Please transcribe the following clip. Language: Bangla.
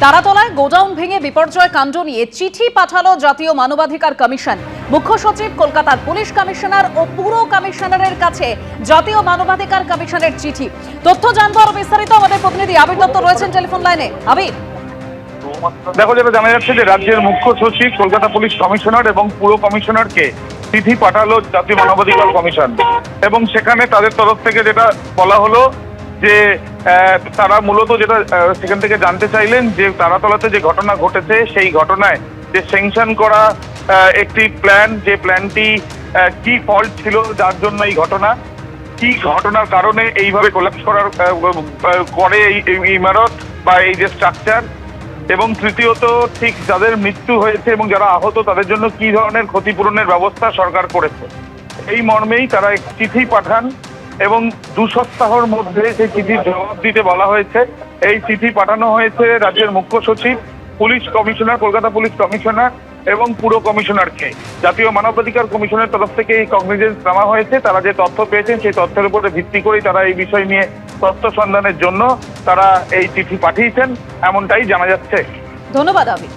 তারাতলায় গোডাউন ভেঙে বিপর্যয় কাণ্ড নিয়ে চিঠি পাঠালো জাতীয় মানবাধিকার কমিশন। মুখ্য সচিব, কলকাতার পুলিশ কমিশনার ও পুর কমিশনারের কাছে জাতীয় মানবাধিকার কমিশনের চিঠি। তথ্য জানবো আরো বিস্তারিত আমাদের প্রতিনিধি আবির দত্ত রয়েছেন টেলিফোন লাইনে। আবির, দেখো, যেটা জানা যাচ্ছে যে রাজ্যের মুখ্য সচিব, কলকাতা পুলিশ কমিশনার এবং পুর কমিশনারকে চিঠি পাঠালো জাতীয় মানবাধিকার কমিশন, এবং সেখানে তাদের তরফ থেকে যেটা বলা হলো যে তারা মূলত যেটা সেখান থেকে জানতে চাইলেন যে তারাতলাতে যে ঘটনা ঘটেছে সেই ঘটনায় যে স্যাংশন করা একটি প্ল্যান, যে প্ল্যানটি কি ফল্ট ছিল যার জন্য এই ঘটনা, কি ঘটনার কারণে এইভাবে কোলাপস করার করে এই ইমারত বা এই যে স্ট্রাকচার, এবং তৃতীয়ত ঠিক যাদের মৃত্যু হয়েছে এবং যারা আহত তাদের জন্য কি ধরনের ক্ষতিপূরণের ব্যবস্থা সরকার করেছে। এই মর্মেই তারা এক চিঠি পাঠান এবং 2 সপ্তাহের মধ্যে সেই চিঠির জবাব দিতে বলা হয়েছে। এই চিঠি পাঠানো হয়েছে রাজ্যের মুখ্য সচিব, police commissioner, Kolkata police commissioner এবং পুর কমিশনারকে। জাতীয় মানবাধিকার কমিশনের তরফ থেকে এই কগনিজেন্স নেওয়া হয়েছে। তারা যে তথ্য পেয়েছেন সেই তথ্যের উপরে ভিত্তি করেই তারা এই বিষয় নিয়ে তথ্য সন্ধানের জন্য তারা এই চিঠি পাঠিয়েছেন, এমনটাই জানা যাচ্ছে। ধন্যবাদ আবির।